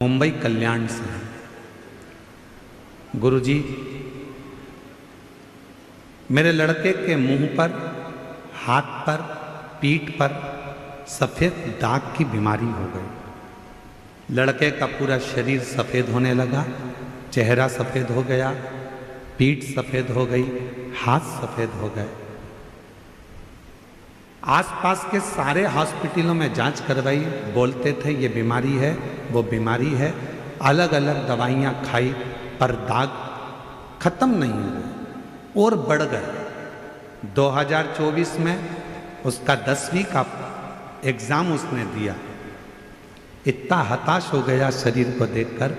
मुंबई कल्याण से हैं। गुरुजी, मेरे लड़के के मुंह पर, हाथ पर, पीठ पर सफ़ेद दाग की बीमारी हो गई। लड़के का पूरा शरीर सफ़ेद होने लगा, चेहरा सफ़ेद हो गया, पीठ सफ़ेद हो गई, हाथ सफ़ेद हो गए। आसपास के सारे हॉस्पिटलों में जांच करवाई, बोलते थे ये बीमारी है, वो बीमारी है। अलग अलग दवाइयाँ खाई पर दाग खत्म नहीं हुए और बढ़ गए। 2024 में उसका 10वीं का एग्ज़ाम उसने दिया। इतना हताश हो गया शरीर को देखकर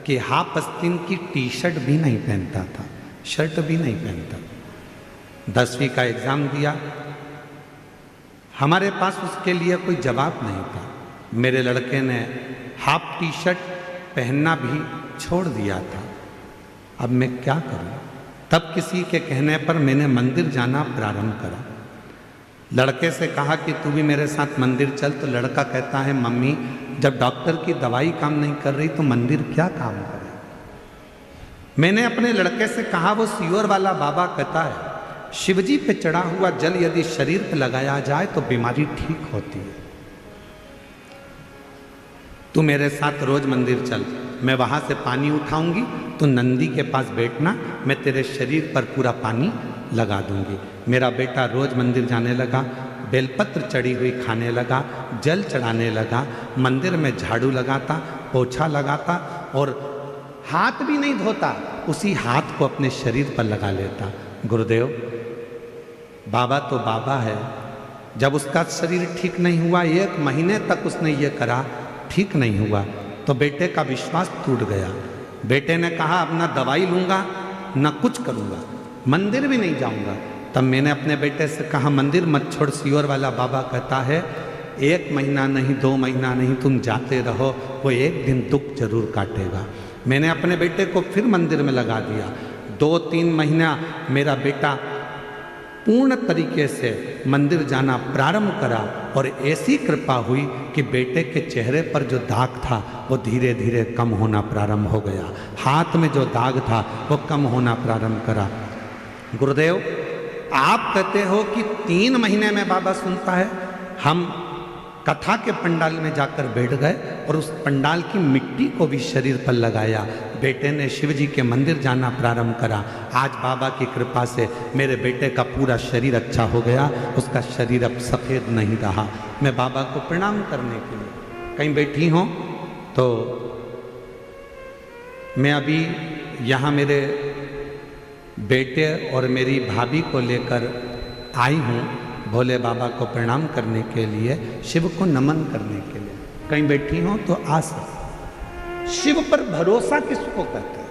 कि हाफ आस्तीन की टी शर्ट भी नहीं पहनता था, शर्ट भी नहीं पहनता। 10वीं का एग्ज़ाम दिया। हमारे पास उसके लिए कोई जवाब नहीं था। मेरे लड़के ने हाफ टी शर्ट पहनना भी छोड़ दिया था। अब मैं क्या करूं? तब किसी के कहने पर मैंने मंदिर जाना प्रारंभ करा। लड़के से कहा कि तू भी मेरे साथ मंदिर चल, तो लड़का कहता है मम्मी, जब डॉक्टर की दवाई काम नहीं कर रही तो मंदिर क्या काम करे। मैंने अपने लड़के से कहा, वो सियोर वाला बाबा कहता है शिवजी पे चढ़ा हुआ जल यदि शरीर पे लगाया जाए तो बीमारी ठीक होती है। तू मेरे साथ रोज मंदिर चल, मैं वहां से पानी उठाऊंगी, तू नंदी के पास बैठना, मैं तेरे शरीर पर पूरा पानी लगा दूंगी। मेरा बेटा रोज मंदिर जाने लगा, बेलपत्र चढ़ी हुई खाने लगा, जल चढ़ाने लगा, मंदिर में झाड़ू लगाता, पोछा लगाता और हाथ भी नहीं धोता, उसी हाथ को अपने शरीर पर लगा लेता। गुरुदेव, बाबा तो बाबा है। जब उसका शरीर ठीक नहीं हुआ, 1 महीने तक उसने ये करा, ठीक नहीं हुआ, तो बेटे का विश्वास टूट गया। बेटे ने कहा अब ना दवाई लूँगा ना कुछ करूँगा, मंदिर भी नहीं जाऊँगा। तब मैंने अपने बेटे से कहा मंदिर मत छोड़, सियोर वाला बाबा कहता है 1 महीना नहीं, 2 महीना नहीं, तुम जाते रहो, वो एक दिन दुख जरूर काटेगा। मैंने अपने बेटे को फिर मंदिर में लगा दिया। 2-3 महीना मेरा बेटा पूर्ण तरीके से मंदिर जाना प्रारंभ करा और ऐसी कृपा हुई कि बेटे के चेहरे पर जो दाग था वो धीरे धीरे कम होना प्रारंभ हो गया। हाथ में जो दाग था वो कम होना प्रारंभ करा। गुरुदेव, आप कहते हो कि 3 महीने में बाबा सुनता है। हम कथा के पंडाल में जाकर बैठ गए और उस पंडाल की मिट्टी को भी शरीर पर लगाया। बेटे ने शिव जी के मंदिर जाना प्रारंभ करा। आज बाबा की कृपा से मेरे बेटे का पूरा शरीर अच्छा हो गया, उसका शरीर अब सफ़ेद नहीं रहा। मैं बाबा को प्रणाम करने के लिए कहीं बैठी हूँ तो मैं अभी यहाँ मेरे बेटे और मेरी भाभी को लेकर आई हूँ भोले बाबा को प्रणाम करने के लिए, शिव को नमन करने के लिए। कहीं बैठी हो तो आ सकते। शिव पर भरोसा किसको कहते हैं?